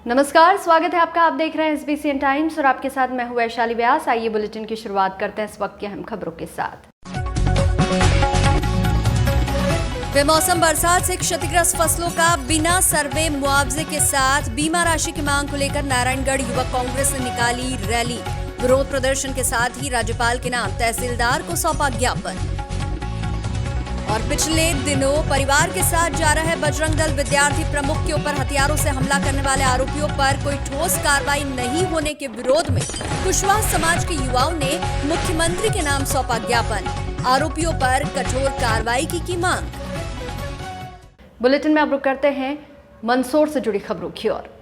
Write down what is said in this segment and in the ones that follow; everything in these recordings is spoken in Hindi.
नमस्कार, स्वागत है आपका। आप देख रहे हैं SBCN टाइम्स और आपके साथ मैं हूं वैशाली व्यास। आइए बुलेटिन की शुरुआत करते हैं इस वक्त की अहम खबरों के साथ। बेमौसम बरसात से क्षतिग्रस्त फसलों का बिना सर्वे मुआवजे के साथ बीमा राशि की मांग को लेकर नारायणगढ़ युवक कांग्रेस ने निकाली रैली। विरोध प्रदर्शन के साथ ही राज्यपाल के नाम तहसीलदार को सौंपा ज्ञापन। और पिछले दिनों परिवार के साथ जा रहे बजरंग दल विद्यार्थी प्रमुख के ऊपर हथियारों से हमला करने वाले आरोपियों पर कोई ठोस कार्रवाई नहीं होने के विरोध में कुशवाहा समाज के युवाओं ने मुख्यमंत्री के नाम सौंपा ज्ञापन। आरोपियों पर कठोर कार्रवाई की मांग। बुलेटिन में अब रुक करते हैं मंदसौर से जुड़ी खबरों की ओर।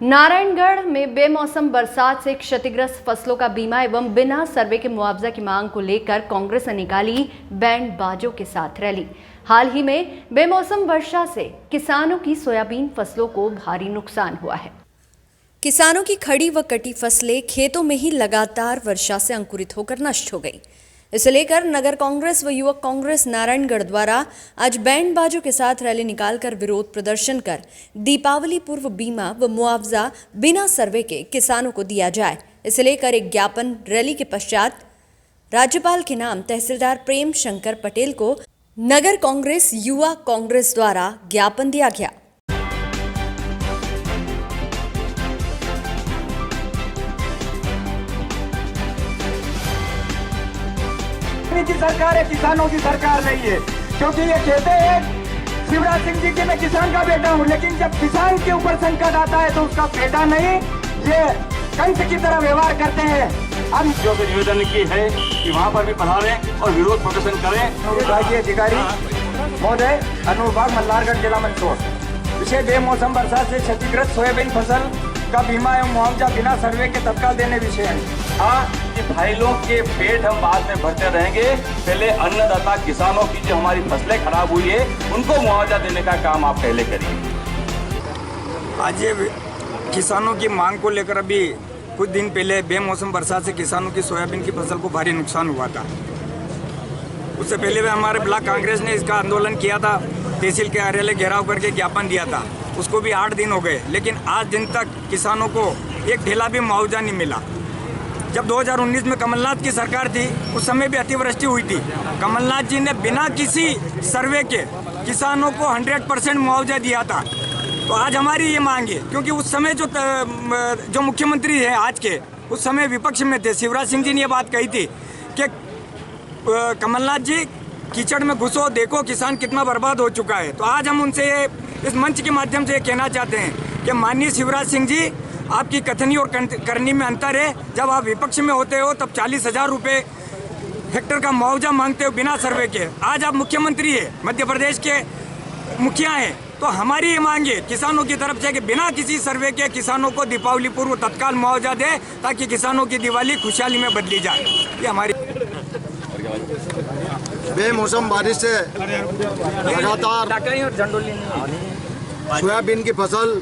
नारायणगढ़ में बेमौसम बरसात से क्षतिग्रस्त फसलों का बीमा एवं बिना सर्वे के मुआवजा की मांग को लेकर कांग्रेस ने निकाली बैंड बाजों के साथ रैली। हाल ही में बेमौसम वर्षा से किसानों की सोयाबीन फसलों को भारी नुकसान हुआ है। किसानों की खड़ी व कटी फसलें खेतों में ही लगातार वर्षा से अंकुरित होकर नष्ट हो गई। इसे लेकर नगर कांग्रेस व युवक कांग्रेस नारायणगढ़ द्वारा आज बैंड बाजों के साथ रैली निकालकर विरोध प्रदर्शन कर दीपावली पूर्व बीमा व मुआवजा बिना सर्वे के किसानों को दिया जाए। इसे लेकर एक ज्ञापन रैली के पश्चात राज्यपाल के नाम तहसीलदार प्रेम शंकर पटेल को नगर कांग्रेस युवा कांग्रेस द्वारा ज्ञापन दिया गया। की सरकार है, किसानों की सरकार नहीं है। क्योंकि ये कहते हैं शिवराज सिंह जी की मैं किसान का बेटा हूँ, लेकिन जब किसान के ऊपर संकट आता है तो उसका बेटा नहीं, ये कंस की तरह व्यवहार करते हैं। हम जो निवेदन की है कि वहाँ पर भी पधारें और विरोध प्रदर्शन करें। विभागीय अधिकारी महोदय, अनुविभाग मल्हारगढ़ जिला मंदसौर, विषय बेमौसम बरसात से क्षतिग्रस्त सोयाबीन फसल का बीमा एवं मुआवजा बिना सर्वे के तत्काल देने विषय है। कि भाई लोग के पेट हम बाद में भरते रहेंगे, पहले अन्नदाता किसानों की जो हमारी फसलें खराब हुई है उनको मुआवजा देने का काम आप पहले करिए। आज ये किसानों की मांग को लेकर अभी कुछ दिन पहले बेमौसम बरसात से किसानों की सोयाबीन की फसल को भारी नुकसान हुआ था। उससे पहले भी हमारे ब्लॉक कांग्रेस ने इसका आंदोलन किया था, तहसील के कार्यालय घेराव करके ज्ञापन दिया था। उसको भी 8 दिन हो गए, लेकिन आज दिन तक किसानों को एक ढेला भी मुआवजा नहीं मिला। जब 2019 में कमलनाथ की सरकार थी, उस समय भी अतिवृष्टि हुई थी। कमलनाथ जी ने बिना किसी सर्वे के किसानों को 100% मुआवजा दिया था। तो आज हमारी ये मांग है, क्योंकि उस समय जो मुख्यमंत्री हैं आज के, उस समय विपक्ष में थे, शिवराज सिंह जी ने ये बात कही थी कि कमलनाथ जी कीचड़ में घुसो, देखो किसान कितना बर्बाद हो चुका है। तो आज हम उनसे इस मंच के माध्यम से ये कहना चाहते हैं कि माननीय शिवराज सिंह जी, आपकी कथनी और करनी में अंतर है। जब आप विपक्ष में होते हो तब 40,000 रुपये हेक्टर का मुआवजा मांगते हो बिना सर्वे के। आज आप मुख्यमंत्री है, मध्य प्रदेश के मुखिया हैं, तो हमारी ये मांग है किसानों की तरफ से कि बिना किसी सर्वे के किसानों को दीपावली पूर्व तत्काल मुआवजा दे, ताकि किसानों की दिवाली खुशहाली में बदली जाए। ये हमारी बेमौसम बारिश से लगातार सोयाबीन की फसल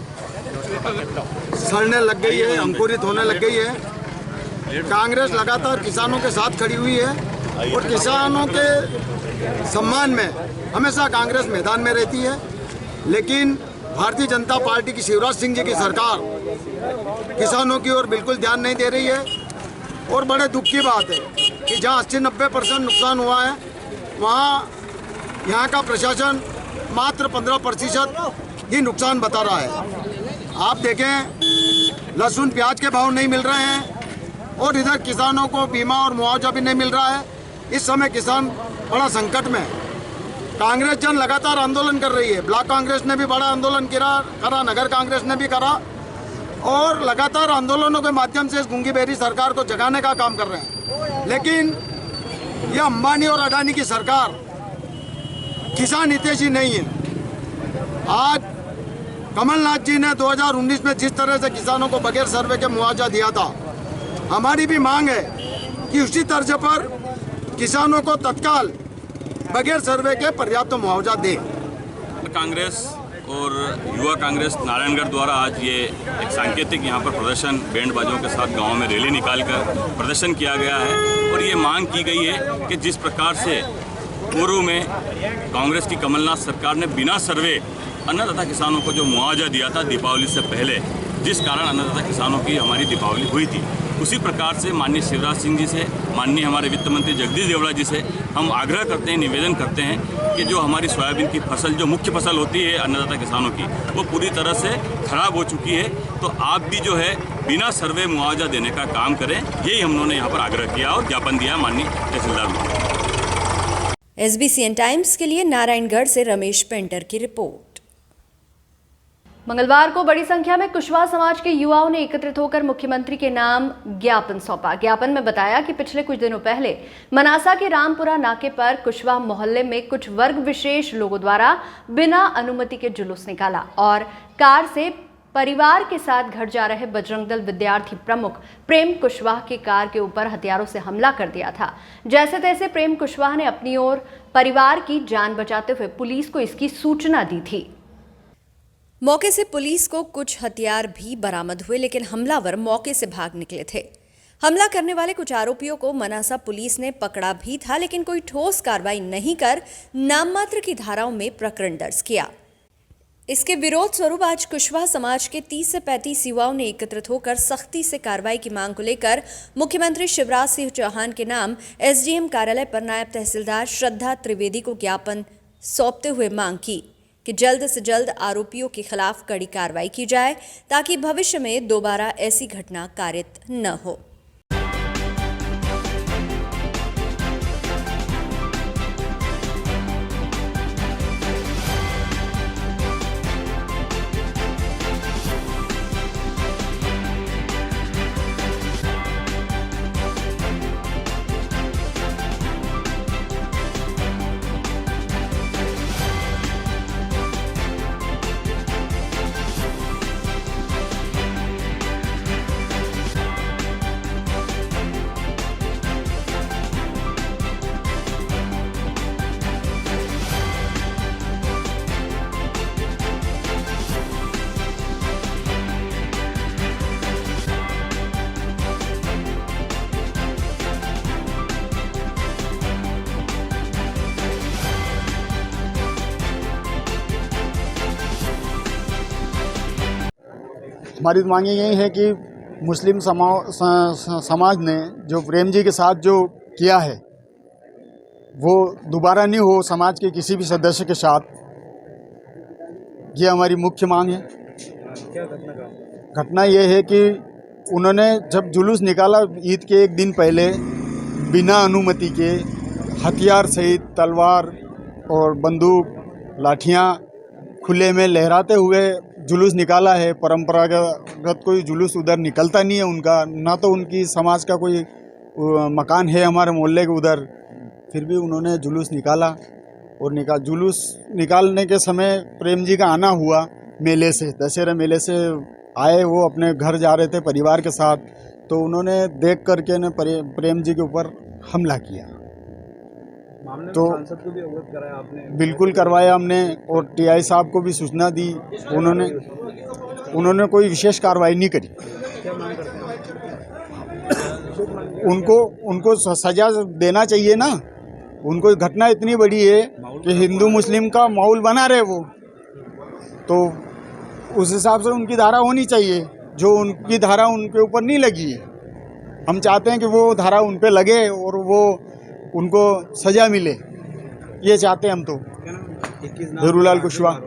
सड़ने लग गई है, अंकुरित होने लग गई है। कांग्रेस लगातार किसानों के साथ खड़ी हुई है और किसानों के सम्मान में हमेशा कांग्रेस मैदान में रहती है। लेकिन भारतीय जनता पार्टी की शिवराज सिंह जी की सरकार किसानों की ओर बिल्कुल ध्यान नहीं दे रही है। और बड़े दुख की बात है कि जहां 80-90% नुकसान हुआ है, वहाँ यहाँ का प्रशासन मात्र 15% ही नुकसान बता रहा है। आप देखें, लहसुन प्याज के भाव नहीं मिल रहे हैं और इधर किसानों को बीमा और मुआवजा भी नहीं मिल रहा है। इस समय किसान बड़ा संकट में है। कांग्रेस जन लगातार आंदोलन कर रही है। ब्लॉक कांग्रेस ने भी बड़ा आंदोलन करा, नगर कांग्रेस ने भी करा और लगातार आंदोलनों के माध्यम से इस गूंगी बहरी सरकार को जगाने का काम कर रहे हैं। लेकिन यह अंबानी और अडानी की सरकार किसान हितैषी नहीं है। आज कमलनाथ जी ने 2019 में जिस तरह से किसानों को बगैर सर्वे के मुआवजा दिया था, हमारी भी मांग है कि उसी तर्ज पर किसानों को तत्काल बगैर सर्वे के पर्याप्त मुआवजा दें। कांग्रेस और युवा कांग्रेस नारायणगढ़ द्वारा आज ये एक सांकेतिक यहाँ पर प्रदर्शन बैंड बाजों के साथ गांव में रैली निकालकर प्रदर्शन किया गया है। और ये मांग की गई है कि जिस प्रकार से पूर्व में कांग्रेस की कमलनाथ सरकार ने बिना सर्वे अन्नदाता किसानों को जो मुआवजा दिया था दीपावली से पहले, जिस कारण अन्नदाता किसानों की हमारी दीपावली हुई थी। उसी प्रकार से माननीय शिवराज सिंह जी से, माननीय हमारे वित्त मंत्री जगदीश देवड़ा जी से हम आग्रह करते हैं, निवेदन करते हैं कि जो हमारी सोयाबीन की फसल, जो मुख्य फसल होती है अन्नदाता किसानों की, वो पूरी तरह से खराब हो चुकी है। तो आप भी जो है बिना सर्वे मुआवजा देने का काम करें, यही हम लोगों ने यहाँ पर आग्रह किया और ज्ञापन दिया माननीय तहसीलदार को। SBCN टाइम्स के लिए नारायणगढ़ से रमेश पेंटर की रिपोर्ट। मंगलवार को बड़ी संख्या में कुशवाहा समाज के युवाओं ने एकत्रित होकर मुख्यमंत्री के नाम ज्ञापन सौंपा। ज्ञापन में बताया कि पिछले कुछ दिनों पहले मनासा के रामपुरा नाके पर कुशवाहा मोहल्ले में कुछ वर्ग विशेष लोगों द्वारा बिना अनुमति के जुलूस निकाला और कार से परिवार के साथ घर जा रहे बजरंग दल विद्यार्थी प्रमुख प्रेम कुशवाहा की कार के ऊपर हथियारों से हमला कर दिया था। जैसे तैसे प्रेम कुशवाहा ने अपनी और परिवार की जान बचाते हुए पुलिस को इसकी सूचना दी थी। मौके से पुलिस को कुछ हथियार भी बरामद हुए, लेकिन हमलावर मौके से भाग निकले थे। हमला करने वाले कुछ आरोपियों को मनासा पुलिस ने पकड़ा भी था, लेकिन कोई ठोस कार्रवाई नहीं कर नाममात्र की धाराओं में प्रकरण दर्ज किया। इसके विरोध स्वरूप आज कुशवाहा समाज के 30 से 35 युवाओं ने एकत्रित होकर सख्ती से कार्रवाई की मांग को लेकर मुख्यमंत्री शिवराज सिंह चौहान के नाम SDM कार्यालय पर नायब तहसीलदार श्रद्धा त्रिवेदी को ज्ञापन सौंपते हुए मांग की कि जल्द से जल्द आरोपियों के खिलाफ कड़ी कार्रवाई की जाए ताकि भविष्य में दोबारा ऐसी घटना कारित न हो। हमारी मांगे यही है कि मुस्लिम समाज ने जो प्रेम जी के साथ जो किया है वो दोबारा नहीं हो समाज के किसी भी सदस्य के साथ। ये हमारी मुख्य मांग है। घटना ये है कि उन्होंने जब जुलूस निकाला ईद के एक दिन पहले बिना अनुमति के हथियार सहित तलवार और बंदूक लाठियां खुले में लहराते हुए जुलूस निकाला है। परंपरागत कोई जुलूस उधर निकलता नहीं है उनका, ना तो उनकी समाज का कोई मकान है हमारे मोहल्ले के उधर, फिर भी उन्होंने जुलूस निकाला और जुलूस निकालने के समय प्रेम जी का आना हुआ मेले से, दशहरा मेले से आए, वो अपने घर जा रहे थे परिवार के साथ, तो उन्होंने देख करके ने प्रेम जी के ऊपर हमला किया। तो सांसद को भी अवगत कराया आपने? बिल्कुल करवाया हमने और TI साहब को भी सूचना दी। उन्होंने कोई विशेष कार्रवाई नहीं करी। क्या मांग करते हैं? उनको सजा देना चाहिए ना। उनको घटना इतनी बड़ी है कि हिंदू मुस्लिम का माहौल बना रहे वो, तो उस हिसाब से उनकी धारा होनी चाहिए। जो उनकी धारा उनके ऊपर नहीं लगी है, हम चाहते हैं कि वो धारा उन पे लगे और वो उनको सजा मिले, ये चाहते हैं हम तो। हीरूलाल कुशवाहा।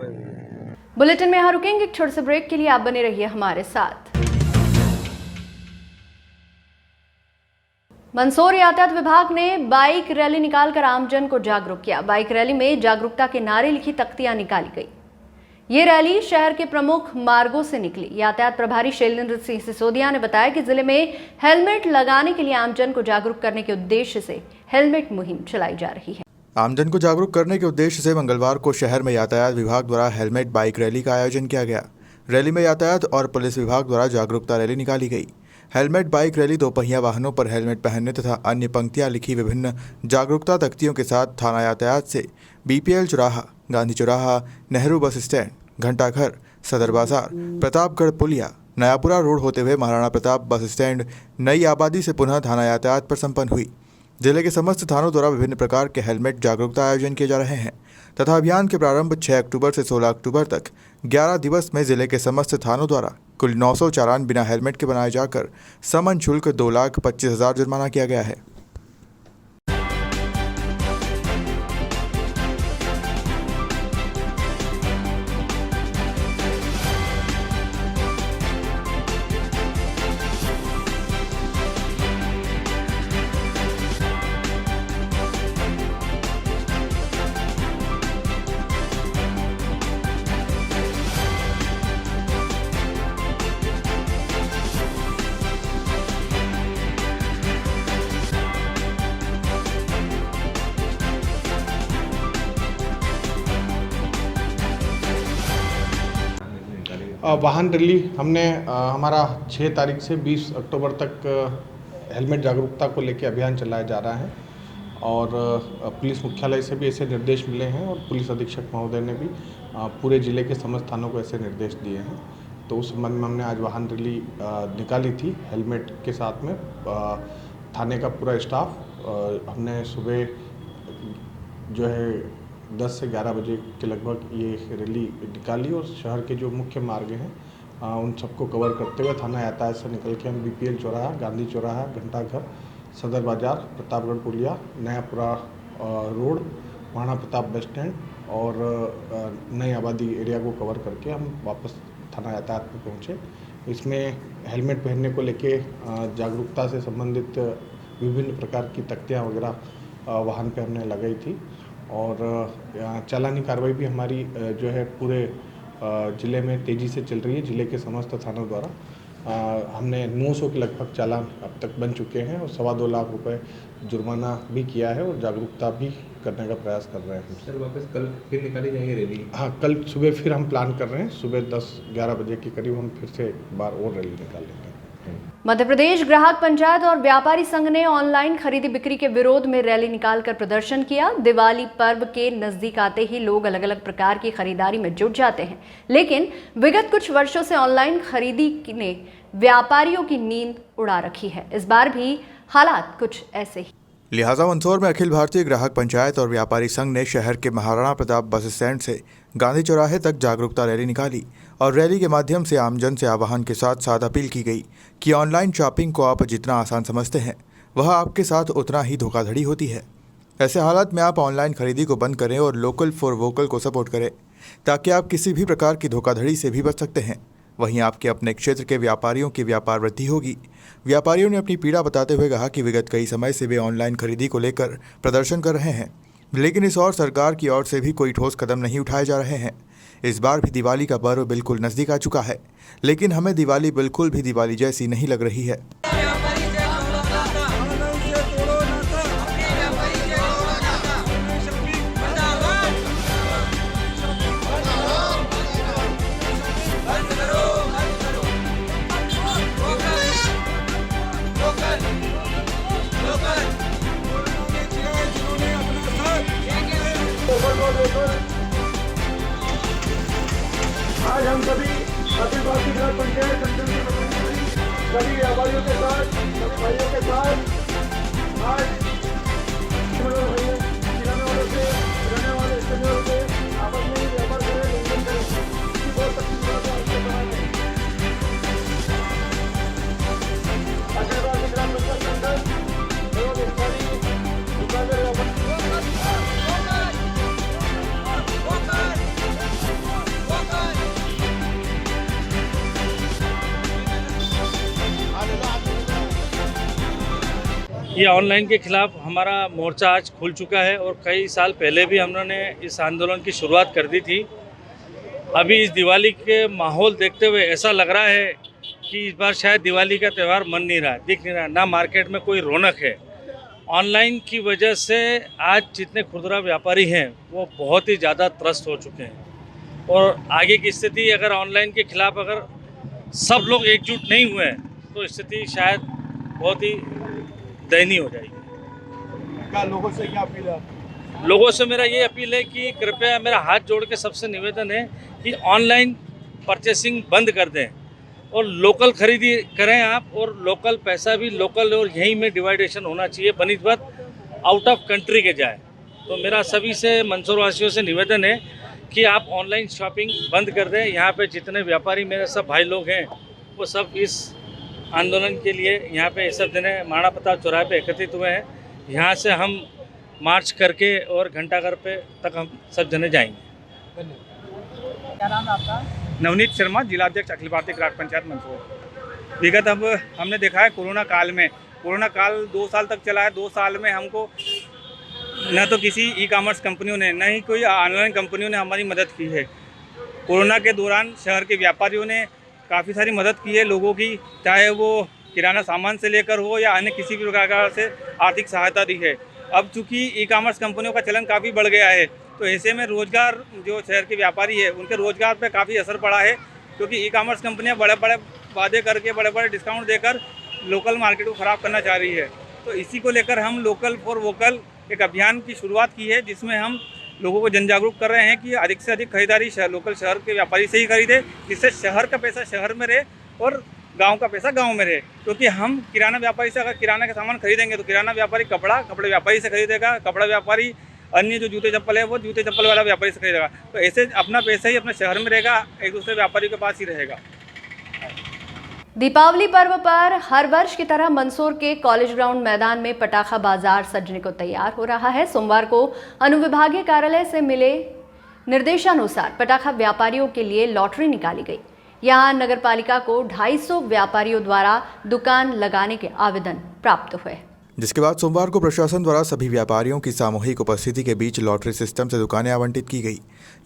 बुलेटिन में यहाँ रुकेंगे एक छोटे से ब्रेक के लिए, आप बने रहिए हमारे साथ। मंदसौर यातायात विभाग ने बाइक रैली निकालकर आमजन को जागरूक किया। बाइक रैली में जागरूकता के नारे लिखी तख्तियां निकाली गई। ये रैली शहर के प्रमुख मार्गों से निकली। यातायात प्रभारी शैलेंद्र सिंह सिसोदिया ने बताया कि जिले में हेलमेट लगाने के लिए आमजन को जागरूक करने के उद्देश्य से हेलमेट मुहिम चलाई जा रही है। आमजन को जागरूक करने के उद्देश्य से मंगलवार को शहर में यातायात विभाग द्वारा हेलमेट बाइक रैली का आयोजन किया गया। रैली में यातायात और पुलिस विभाग द्वारा जागरूकता रैली निकाली गई। हेलमेट बाइक रैली दोपहिया वाहनों पर हेलमेट पहनने तथा अन्य पंक्तियां लिखी विभिन्न जागरूकता तख्तियों के साथ थाना यातायात से BPL चौराहा, गांधी चौराहा, नेहरू बस स्टैंड, घंटाघर, सदर बाजार, प्रतापगढ़ पुलिया, नयापुरा रोड होते हुए महाराणा प्रताप बस स्टैंड, नई आबादी से पुनः थाना यातायात पर संपन्न हुई। जिले के समस्त थानों द्वारा विभिन्न प्रकार के हेलमेट जागरूकता आयोजन किए जा रहे हैं तथा अभियान के प्रारंभ 6 अक्टूबर से 16 अक्टूबर तक 11 दिवस में जिले के समस्त थानों द्वारा कुल 900 चालान बिना हेलमेट के बनाए जाकर समन शुल्क 2,25,000 जुर्माना किया गया है। वाहन रैली हमने हमारा 6 तारीख से 20 अक्टूबर तक हेलमेट जागरूकता को लेकर अभियान चलाया जा रहा है और पुलिस मुख्यालय से भी ऐसे निर्देश मिले हैं और पुलिस अधीक्षक महोदय ने भी पूरे ज़िले के समस्त थानों को ऐसे निर्देश दिए हैं। तो उस संबंध में हमने आज वाहन रैली निकाली थी हेलमेट के साथ में। थाने का पूरा स्टाफ हमने सुबह जो है 10 से 11 बजे के लगभग ये रैली निकाली और शहर के जो मुख्य मार्ग हैं उन सबको कवर करते हुए थाना यातायात से निकल के हम BPL चौराहा, गांधी चौराहा, घंटाघर, सदर बाज़ार, प्रतापगढ़ पुलिया, Nayapura road, Maharana Pratap bus stand और नई आबादी एरिया को कवर करके हम वापस थाना यातायात में पहुँचे। इसमें हेलमेट पहनने को लेके जागरूकता से संबंधित विभिन्न प्रकार की तख्तियाँ वगैरह वाहन पे हमने लगाई थी और चालानी कार्रवाई भी हमारी जो है पूरे ज़िले में तेज़ी से चल रही है। ज़िले के समस्त थानों द्वारा हमने 900 के लगभग चालान अब तक बन चुके हैं और 2.25 लाख रुपए जुर्माना भी किया है और जागरूकता भी करने का प्रयास कर रहे हैं। सर वापस कल फिर निकाली जाएगी रैली? हाँ, कल सुबह फिर हम प्लान कर रहे हैं। सुबह 10-11 बजे के करीब हम फिर से एक बार और रैली निकालेंगे। मध्य प्रदेश ग्राहक पंचायत और व्यापारी संघ ने ऑनलाइन खरीदी बिक्री के विरोध में रैली निकालकर प्रदर्शन किया। दिवाली पर्व के नजदीक आते ही लोग अलग अलग प्रकार की खरीदारी में जुट जाते हैं, लेकिन विगत कुछ वर्षों से ऑनलाइन खरीदी ने व्यापारियों की नींद उड़ा रखी है। इस बार भी हालात कुछ ऐसे ही। लिहाजा मंदसौर में अखिल भारतीय ग्राहक पंचायत और व्यापारी संघ ने शहर के महाराणा प्रताप बस स्टैंड से गांधी चौराहे तक जागरूकता रैली निकाली और रैली के माध्यम से आमजन से आह्वान के साथ साथ अपील की गई कि ऑनलाइन शॉपिंग को आप जितना आसान समझते हैं वह आपके साथ उतना ही धोखाधड़ी होती है। ऐसे हालात में आप ऑनलाइन खरीदी को बंद करें और लोकल फॉर वोकल को सपोर्ट करें ताकि आप किसी भी प्रकार की धोखाधड़ी से भी बच सकते हैं। वहीं आपके अपने क्षेत्र के व्यापारियों की व्यापार वृद्धि होगी। व्यापारियों ने अपनी पीड़ा बताते हुए कहा कि विगत कई समय से वे ऑनलाइन खरीदी को लेकर प्रदर्शन कर रहे हैं, लेकिन इस ओर सरकार की ओर से भी कोई ठोस कदम नहीं उठाए जा रहे हैं। इस बार भी दिवाली का पर्व बिल्कुल नज़दीक आ चुका है, लेकिन हमें दिवाली बिल्कुल भी दिवाली जैसी नहीं लग रही है। आज हम सभी अखिल भारतीय ग्राहक पंचायत संगठन के प्रतिनिधि सभी व्यापारियों के साथ, सभी भाइयों के साथ आज किराने वालों से, किराने वाले स्टेशनरों से आपस में व्यापार करें, लेनदेन करें। इसकी बहुत सख्ती से अखिल भारतीय ग्राहक पंचायत संगठन एवं व्यापारी दुकानदार व्यापारी ये ऑनलाइन के खिलाफ हमारा मोर्चा आज खुल चुका है और कई साल पहले भी हमने इस आंदोलन की शुरुआत कर दी थी। अभी इस दिवाली के माहौल देखते हुए ऐसा लग रहा है कि इस बार शायद दिवाली का त्यौहार मन नहीं रहा, दिख नहीं रहा, ना मार्केट में कोई रौनक है। ऑनलाइन की वजह से आज जितने खुदरा व्यापारी हैं वो बहुत ही ज़्यादा त्रस्त हो चुके हैं और आगे की स्थिति अगर ऑनलाइन के खिलाफ अगर सब लोग एकजुट नहीं हुए तो स्थिति शायद बहुत ही दयनीय हो जाएगी। क्या लोगों से क्या अपील है? लोगों से मेरा ये अपील है कि कृपया मेरा हाथ जोड़ के सबसे निवेदन है कि ऑनलाइन परचेसिंग बंद कर दें और लोकल खरीदी करें आप, और लोकल पैसा भी लोकल और यहीं में डिवाइडेशन होना चाहिए, बनिस्बत आउट ऑफ कंट्री के जाए। तो मेरा सभी से मंदसौर वासियों से निवेदन है कि आप ऑनलाइन शॉपिंग बंद कर दें। यहाँ पे जितने व्यापारी मेरे सब भाई लोग हैं वो सब इस आंदोलन के लिए यहाँ पे इस दिन महाराणा प्रताप चौराहे पे एकत्रित हुए हैं। यहाँ से हम मार्च करके और घंटाघर पे तक हम सब जने जाएंगे। क्या नाम है आपका? नवनीत शर्मा, जिलाध्यक्ष अखिल भारतीय ग्राम पंचायत मंदसौर। विगत अब हमने देखा है कोरोना काल 2 साल तक चला है। 2 साल में हमको न तो किसी ई कॉमर्स कंपनियों ने, न ही कोई ऑनलाइन कंपनियों ने हमारी मदद की है। कोरोना के दौरान शहर के व्यापारियों ने काफ़ी सारी मदद की है लोगों की, चाहे वो किराना सामान से लेकर हो या अन्य किसी भी प्रकार से आर्थिक सहायता दी है। अब चूँकि ई कॉमर्स कंपनियों का चलन काफ़ी बढ़ गया है, तो ऐसे में रोज़गार जो शहर के व्यापारी है उनके रोज़गार पर काफ़ी असर पड़ा है, क्योंकि ई कॉमर्स कंपनियाँ बड़े बड़े वादे करके बड़े बड़े डिस्काउंट देकर लोकल मार्केट को ख़राब करना चाह रही है। तो इसी को लेकर हम लोकल फॉर वोकल एक अभियान की शुरुआत की है, जिसमें हम लोगों को जन जागरूक कर रहे हैं कि अधिक से अधिक खरीदारी लोकल शहर के व्यापारी से ही खरीदे, जिससे शहर का पैसा शहर में रहे और गांव का पैसा गांव में रहे। क्योंकि हम किराना व्यापारी से अगर किराना का सामान खरीदेंगे तो किराना व्यापारी कपड़े व्यापारी से खरीदेगा, कपड़ा व्यापारी अन्य जो जूते चप्पल है वो जूते चप्पल वाला व्यापारी से खरीदेगा। तो ऐसे अपना पैसा ही अपने शहर में रहेगा, एक दूसरे व्यापारी के पास ही रहेगा। दीपावली पर्व पर हर वर्ष की तरह मंदसौर के कॉलेज ग्राउंड मैदान में पटाखा बाजार सजने को तैयार हो रहा है। सोमवार को अनुविभागीय कार्यालय से मिले निर्देशानुसार पटाखा व्यापारियों के लिए लॉटरी निकाली गई। यहां नगरपालिका को 250 व्यापारियों द्वारा दुकान लगाने के आवेदन प्राप्त हुए, जिसके बाद सोमवार को प्रशासन द्वारा सभी व्यापारियों की सामूहिक उपस्थिति के बीच लॉटरी सिस्टम से दुकानें आवंटित की गई।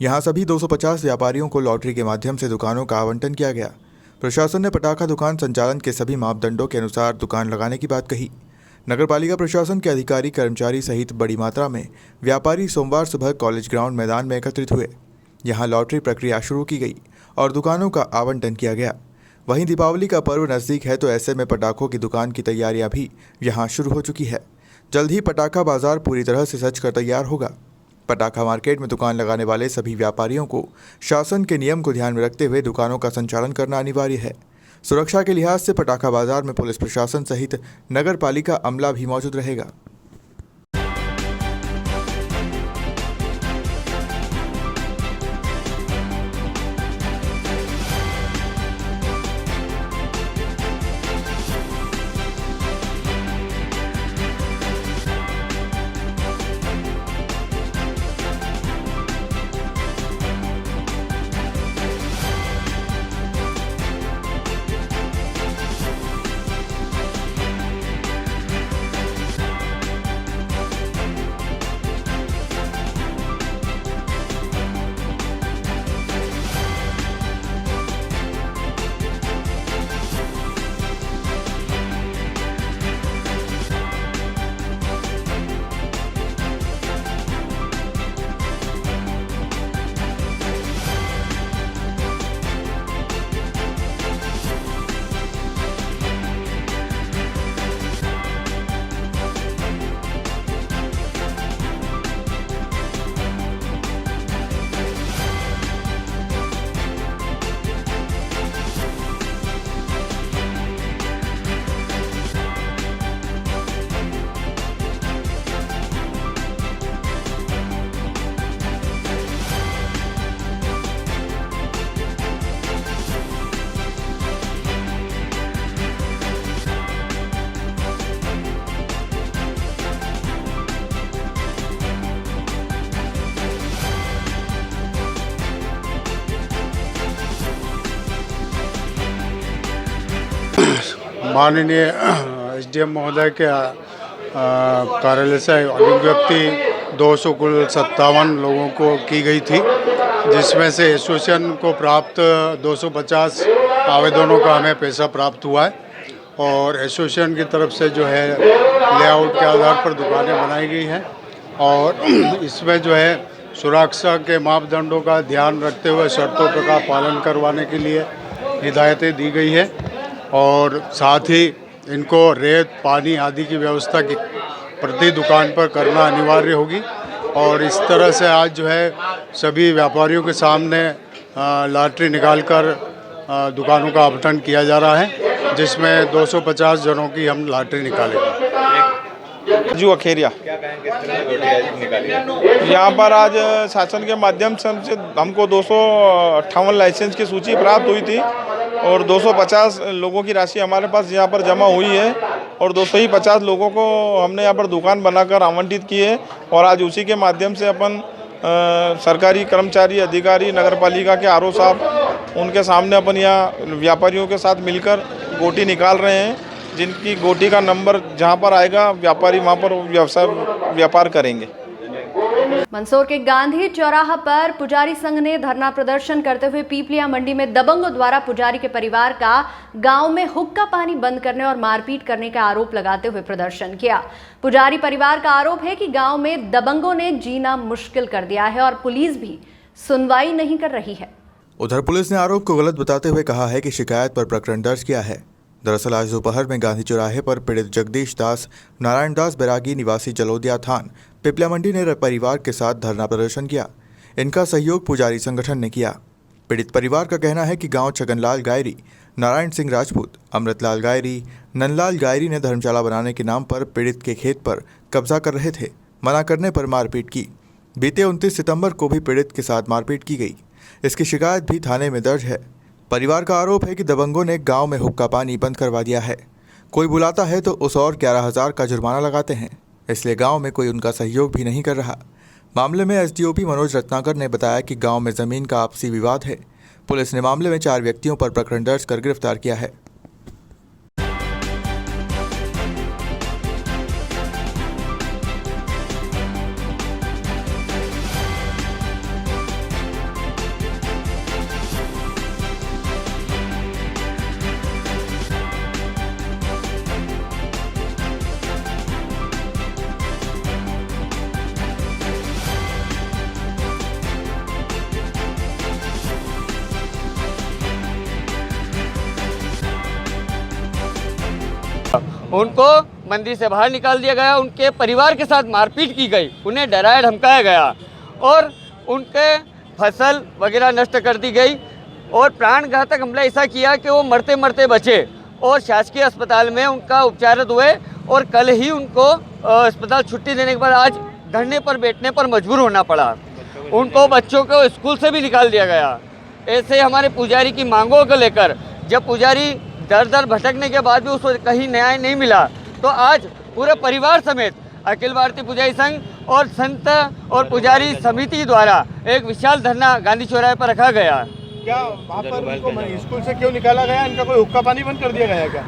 यहां सभी 250 व्यापारियों को लॉटरी के माध्यम से दुकानों का आवंटन किया गया। प्रशासन ने पटाखा दुकान संचालन के सभी मापदंडों के अनुसार दुकान लगाने की बात कही। नगरपालिका प्रशासन के अधिकारी कर्मचारी सहित बड़ी मात्रा में व्यापारी सोमवार सुबह कॉलेज ग्राउंड मैदान में एकत्रित हुए। यहां लॉटरी प्रक्रिया शुरू की गई और दुकानों का आवंटन किया गया। वहीं दीपावली का पर्व नज़दीक है, तो ऐसे में पटाखों की दुकान की तैयारियां भी यहां शुरू हो चुकी है। जल्द ही पटाखा बाजार पूरी तरह से सज कर तैयार होगा। पटाखा मार्केट में दुकान लगाने वाले सभी व्यापारियों को शासन के नियम को ध्यान में रखते हुए दुकानों का संचालन करना अनिवार्य है। सुरक्षा के लिहाज से पटाखा बाजार में पुलिस प्रशासन सहित नगर पालिका अमला भी मौजूद रहेगा। माननीय एसडीएम महोदय के कार्यालय से अभिव्यक्ति 257 लोगों को की गई थी, जिसमें से एसोसिएशन को प्राप्त 250 आवेदनों का हमें पैसा प्राप्त हुआ है और एसोसिएशन की तरफ से जो है लेआउट के आधार पर दुकानें बनाई गई हैं और इसमें जो है सुरक्षा के मापदंडों का ध्यान रखते हुए शर्तों का पालन करवाने के लिए हिदायतें दी गई है और साथ ही इनको रेत पानी आदि की व्यवस्था की प्रति दुकान पर करना अनिवार्य होगी और इस तरह से आज जो है सभी व्यापारियों के सामने लॉटरी निकालकर दुकानों का आवंटन किया जा रहा है, जिसमें 250 जनों की हम लॉटरी निकालेंगे। जो अखेरिया यहाँ पर आज शासन के माध्यम से हमको 258 लाइसेंस की सूची प्राप्त हुई थी और 250 लोगों की राशि हमारे पास यहाँ पर जमा हुई है और 250 लोगों को हमने यहाँ पर दुकान बनाकर आवंटित की है और आज उसी के माध्यम से अपन सरकारी कर्मचारी, अधिकारी, नगरपालिका के आरओ साहब, उनके सामने अपन यहाँ व्यापारियों के साथ मिलकर गोटी निकाल रहे हैं, जिनकी गोटी का नंबर जहाँ पर आएगा व्यापारी वहाँ पर व्यापार करेंगे। मंदसौर के गांधी चौराहा पर पुजारी संघ ने धरना प्रदर्शन करते हुए पीपलिया मंडी में दबंगों द्वारा पुजारी के परिवार का गांव में हुक्का पानी बंद करने और मारपीट करने का आरोप लगाते हुए प्रदर्शन किया। पुजारी परिवार का आरोप है कि गांव में दबंगों ने जीना मुश्किल कर दिया है और पुलिस भी सुनवाई नहीं कर रही है। उधर पुलिस ने आरोप को गलत बताते हुए कहा है कि शिकायत पर प्रकरण दर्ज किया है। दरअसल आज दोपहर में गांधी चौराहे पर पीड़ित जगदीश दास, नारायण दास बैरागी निवासी जलोदिया थान पिपलिया मंडी ने परिवार के साथ धरना प्रदर्शन किया। इनका सहयोग पुजारी संगठन ने किया। पीड़ित परिवार का कहना है कि गांव छगनलाल गायरी, नारायण सिंह राजपूत, अमृतलाल गायरी, नंदलाल गायरी ने धर्मशाला बनाने के नाम पर पीड़ित के खेत पर कब्जा कर रहे थे। मना करने पर मारपीट की। बीते 29 सितंबर को भी पीड़ित के साथ मारपीट की गई। इसकी शिकायत भी थाने में दर्ज है। परिवार का आरोप है कि दबंगों ने गांव में हुक्का पानी बंद करवा दिया है। कोई बुलाता है तो उस और 11,000 का जुर्माना लगाते हैं, इसलिए गांव में कोई उनका सहयोग भी नहीं कर रहा। मामले में एसडीओपी मनोज रत्नाकर ने बताया कि गांव में जमीन का आपसी विवाद है। पुलिस ने मामले में 4 व्यक्तियों पर प्रकरण दर्ज कर गिरफ्तार किया है। उनको मंदिर से बाहर निकाल दिया गया, उनके परिवार के साथ मारपीट की गई, उन्हें डराया धमकाया गया और उनके फसल वगैरह नष्ट कर दी गई और प्राणघातक हमला ऐसा किया कि वो मरते मरते बचे और शासकीय अस्पताल में उनका उपचार हुए और कल ही उनको अस्पताल छुट्टी देने के बाद आज धरने पर बैठने पर मजबूर होना पड़ा। उनको बच्चों को स्कूल से भी निकाल दिया गया। ऐसे हमारे पुजारी की मांगों को लेकर जब पुजारी दर दर भटकने के बाद भी उसको कहीं न्याय नहीं मिला तो आज पूरे परिवार समेत अखिल भारतीय पुजारी संघ और संत और पुजारी समिति द्वारा एक विशाल धरना गांधी चौराहे पर रखा गया। क्या वहाँ पर उनको स्कूल से क्यों निकाला गया? इनका कोई हुक्का पानी बंद कर दिया गया क्या?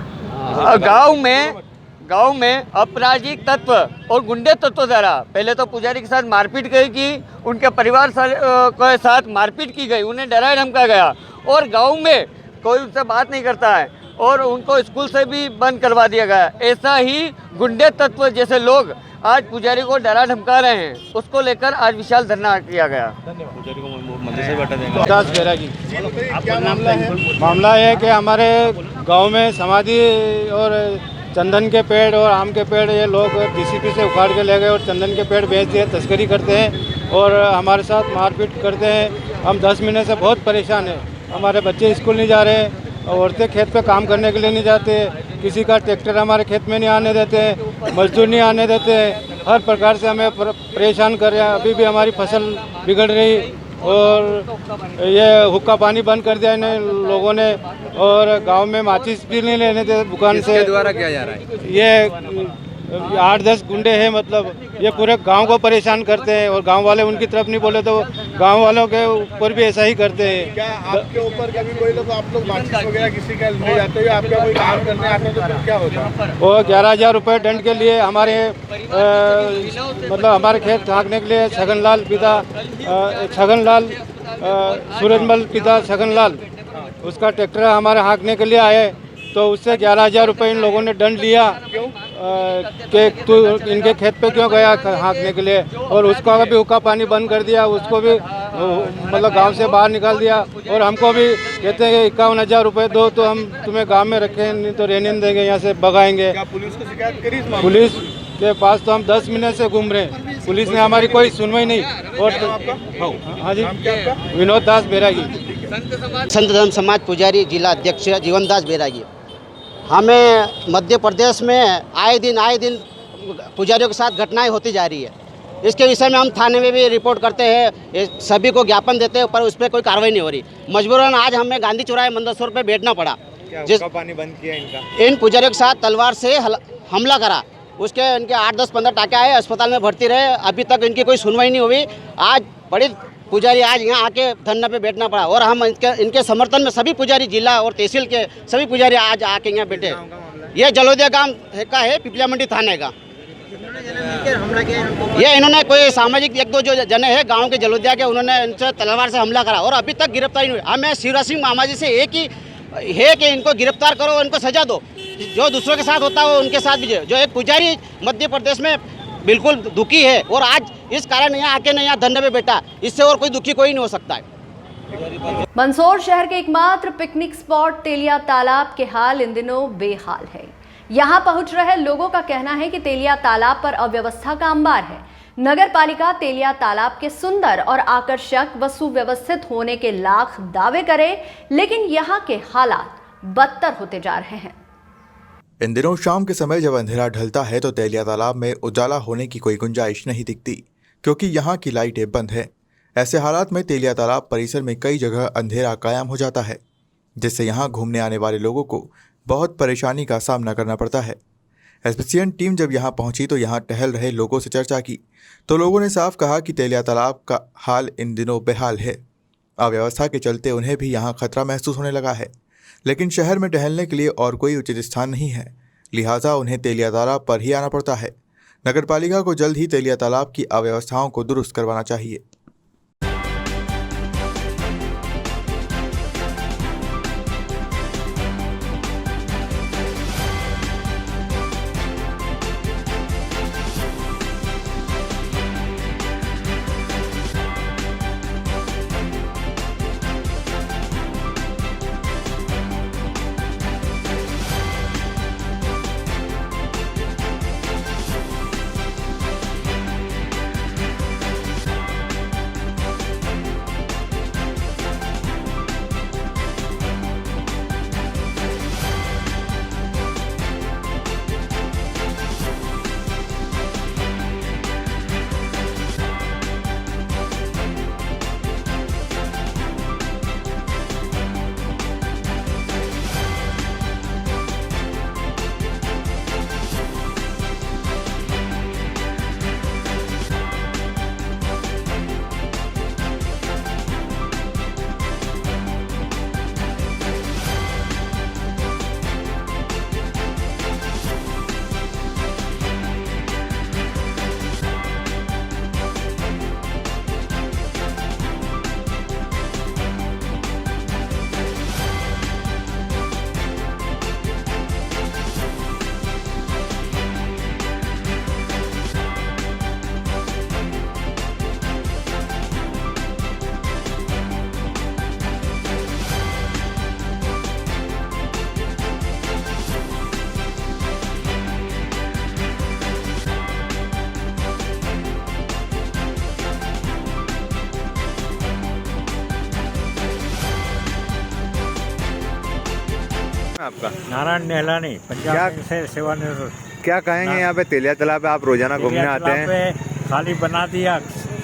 गांव में अपराधिक तत्व और गुंडे तत्व द्वारा पहले तो पुजारी के साथ मारपीट की, उनके परिवार के साथ मारपीट की गई, उन्हें डराया धमकाया गया और गाँव में कोई उनसे बात नहीं करता है और उनको स्कूल से भी बंद करवा दिया गया। ऐसा ही गुंडे तत्व जैसे लोग आज पुजारी को डरा धमका रहे हैं, उसको लेकर आज विशाल धरना किया गया। पुजारी को मंदिर से हटा देंगे। दास बैरागी। क्या मामला है? मामला है कि हमारे गांव में समाधि और चंदन के पेड़ और आम के पेड़ ये लोग डीसीपी से उखाड़ के ले गए और चंदन के पेड़ बेच दिए, तस्करी करते हैं और हमारे साथ मारपीट करते हैं। हम 10 महीने से बहुत परेशान हैं। हमारे बच्चे स्कूल नहीं जा रहे, औरतें खेत पे काम करने के लिए नहीं जाते, किसी का ट्रैक्टर हमारे खेत में नहीं आने देते, मजदूर नहीं आने देते, हर प्रकार से हमें परेशान कर रहे हैं। अभी भी हमारी फसल बिगड़ रही और ये हुक्का पानी बंद कर दिया इन लोगों ने और गांव में माचिस भी नहीं लेने देते दुकान से। द्वारा किया जा रहा है? ये 8-10 गुंडे हैं, मतलब ये पूरे गांव को परेशान करते हैं और गांव वाले उनकी तरफ नहीं बोले तो गांव वालों के ऊपर भी ऐसा ही करते हैं। क्या आपके ऊपर कभी कोई लोग आप लोग माचिस वगैरह किसी का ले जाते हो, आपका कोई काम करने आते तो फिर क्या होता है? वो 11,000 रुपये दंड के लिए हमारे मतलब हमारे खेत हाँकने के लिए छगनलाल सूरजमल पिता छगनलाल उसका ट्रैक्टर हमारे हाँकने के लिए आए तो उससे 11,000 रुपये इन लोगों ने दंड लिया कि तू इनके खेत पे क्यों गया हाँकने के लिए और उसका भी हुक्का पानी बंद कर दिया, उसको भी मतलब गांव से बाहर निकाल दिया और हमको भी कहते हैं कि 51,000 रुपये दो तो हम तुम्हें गांव में रखें, नहीं तो रहने नहीं देंगे, यहाँ से भगाएंगे। क्या पुलिस को शिकायत करी? पुलिस के पास तो हम 10 महीने से घूम रहे हैं, पुलिस ने हमारी कोई सुनवाई नहीं। और हाँ जी, विनोद दास बैरागी, संत धर्म समाज पुजारी जिला अध्यक्ष जीवन दास बैरागी। हमें मध्य प्रदेश में आए दिन पुजारियों के साथ घटनाएं होती जा रही है इसके विषय में हम थाने में भी रिपोर्ट करते हैं, ये सभी को ज्ञापन देते हैं, पर उस पर कोई कार्रवाई नहीं हो रही। मजबूरन आज हमें गांधी चौराहे मंदसौर पे बैठना पड़ा। क्या पानी बंद किया इनका? इन पुजारियों के साथ तलवार से हमला करा, उसके इनके 8-10-15 टाके आए, अस्पताल में भर्ती रहे, अभी तक इनकी कोई सुनवाई नहीं हुई। आज बड़ी पुजारी आज यहाँ आके धरना पे बैठना पड़ा और हम इनके समर्थन में सभी पुजारी जिला और तहसील के सभी पुजारी आज आके यहाँ बैठे। ये जलोदिया गांव का है, पिपलिया मंडी थाने का। ये इन्होंने कोई सामाजिक 1-2 जो जने हैं गांव के जलोदिया के, उन्होंने इनसे तलवार से हमला करा और अभी तक गिरफ्तारी नहीं हुई। हमें शिवराज सिंह मामा जी से एक ही है कि इनको गिरफ्तार करो, इनको सजा दो। जो दूसरों के साथ होता है वो उनके साथ भी जो एक पुजारी मध्य प्रदेश में बिल्कुल दुखी है और आज इस कारण यहाँ आके यहाँ धरने पे बैठा, इससे और कोई दुखी कोई नहीं हो सकता है। मंदसौर शहर के एकमात्र पिकनिक स्पॉट तेलिया तालाब के हाल इन दिनों बेहाल है। यहाँ पहुंच रहे लोगों का कहना है कि तेलिया तालाब पर अव्यवस्था का अंबार है। नगर पालिका तेलिया तालाब के सुंदर और आकर्षक व सुव्यवस्थित होने के लाख दावे करे, लेकिन यहाँ के हालात बदतर होते जा रहे हैं। इन दिनों शाम के समय जब अंधेरा ढलता है तो तेलिया तालाब में उजाला होने की कोई गुंजाइश नहीं दिखती, क्योंकि यहाँ की लाइटें बंद हैं। ऐसे हालात में तेलिया तालाब परिसर में कई जगह अंधेरा कायम हो जाता है, जिससे यहाँ घूमने आने वाले लोगों को बहुत परेशानी का सामना करना पड़ता है। एसपीसीएन टीम जब यहाँ पहुंची तो यहाँ टहल रहे लोगों से चर्चा की तो लोगों ने साफ कहा कि तेलिया तालाब का हाल इन दिनों बेहाल है। अव्यवस्था के चलते उन्हें भी यहाँ खतरा महसूस होने लगा है, लेकिन शहर में टहलने के लिए और कोई उचित स्थान नहीं है, लिहाजा उन्हें तेलिया तालाब पर ही आना पड़ता है। नगरपालिका को जल्द ही तेलिया तालाब की अव्यवस्थाओं को दुरुस्त करवाना चाहिए। आपका नारायण नेहलानी, पंजाब से सेवानिवृत्त। क्या कहेंगे यहाँ पे तेलिया तालाब पे आप रोजाना घूमने आते हैं? खाली बना दिया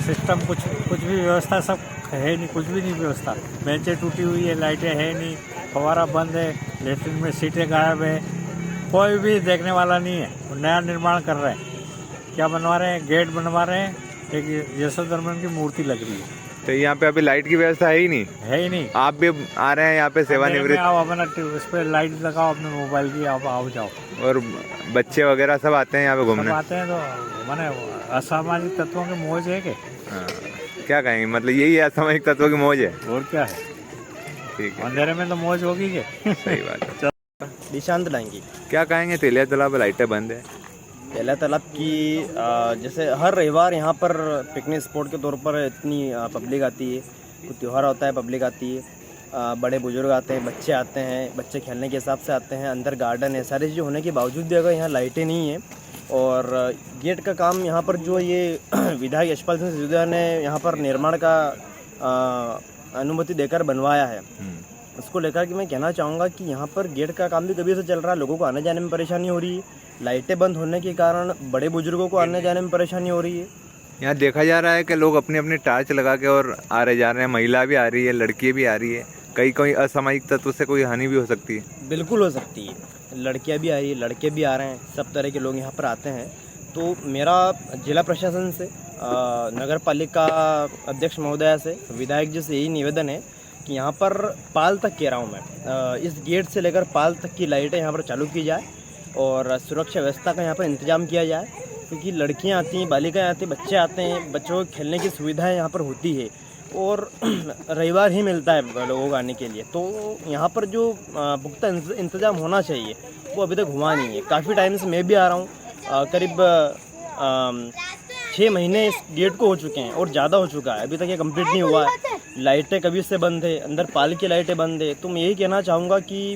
सिस्टम, कुछ भी व्यवस्था सब है नहीं, कुछ भी नहीं व्यवस्था। बेंचें टूटी हुई है, लाइटें है नहीं, फवारा बंद है, लेटरिन में सीटें गायब है, कोई भी देखने वाला नहीं है। नया निर्माण कर रहे हैं, क्या बनवा रहे हैं? गेट बनवा रहे हैं, एक यशोधर्मन की मूर्ति लग रही है। तो यहाँ पे अभी लाइट की व्यवस्था है ही नहीं? है ही नहीं। आप भी आ रहे हैं यहाँ पे सेवानिवृत्त? आओ अपना उस पर लाइट लगाओ अपने मोबाइल की, आप आओ जाओ। और बच्चे वगैरह सब आते हैं यहाँ पे घूमने? आते हैं, तो माने असामाजिक तत्वों के मौज है के? क्या कहेंगे, मतलब यही असामाजिक तत्वों की मौज है? और क्या है, ठीक है। अंधेरे में तो मौज होगी के? सही बात है। निशांत लाएंगे। क्या कहेंगे, तेलिया तालाब लाइटें बंद है? तेलिया तालाब की जैसे हर रविवार यहाँ पर पिकनिक स्पॉट के तौर पर इतनी पब्लिक आती है, कोई त्यौहार होता है पब्लिक आती है, बड़े बुजुर्ग आते हैं, बच्चे आते हैं, बच्चे खेलने के हिसाब से आते हैं, अंदर गार्डन है, सारी चीज़ें होने के बावजूद भी अगर यहाँ लाइटें नहीं हैं और गेट का काम यहाँ पर जो ये विधायक यशपाल सिंह सिसोदिया ने यहाँ पर निर्माण का अनुमति देकर बनवाया है, उसको लेकर कि मैं कहना चाहूँगा कि यहाँ पर गेट का काम भी कभी से चल रहा है, लोगों को आने जाने में परेशानी हो रही है, लाइटें बंद होने के कारण बड़े बुजुर्गों को आने जाने में परेशानी हो रही है यहाँ देखा जा रहा है कि लोग अपने अपने टार्च लगा के और आ रहे जा रहे हैं। महिला भी आ रही है, लड़की भी आ रही है। कई असामाजिक तत्व से कोई हानि भी हो सकती है। बिल्कुल हो सकती है। लड़कियां भी आ रही है, लड़के भी आ रहे हैं, सब तरह के लोग यहाँ पर आते हैं। तो मेरा जिला प्रशासन से, नगर पालिका अध्यक्ष महोदया से, विधायक जी से यही निवेदन है कि यहाँ पर पाल तक कह रहा हूँ मैं, इस गेट से लेकर पाल तक की लाइटें यहाँ पर चालू की जाए और सुरक्षा व्यवस्था का यहाँ पर इंतजाम किया जाए, क्योंकि लड़कियाँ आती हैं, बालिकाएँ आती हैं, बच्चे आते हैं, बच्चों को खेलने की सुविधाएँ यहाँ पर होती है और रविवार ही मिलता है लोगों को आने के लिए। तो यहाँ पर जो पुख्ता इंतजाम होना चाहिए वो अभी तक हुआ नहीं है। काफ़ी टाइम से मैं भी आ रहा हूँ, करीब 6 महीने इस गेट को हो चुके हैं और ज़्यादा हो चुका है, अभी तक ये कंप्लीट नहीं हुआ है। लाइटें कभी से बंद है, अंदर पाल की लाइटें बंद है। तो मैं यही कहना चाहूँगा कि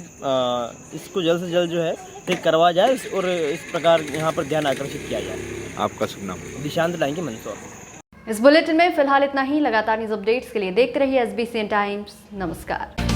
इसको जल्द से जल्द जो है ठीक करवा जाए और इस प्रकार यहाँ पर ध्यान आकर्षित किया जाए। आपका शुभ नाम? दिशांत लाएंगे मंदसौर। इस बुलेटिन में फिलहाल इतना ही। लगातार न्यूज अपडेट्स के लिए देखते रहिए SBCN टाइम्स। नमस्कार।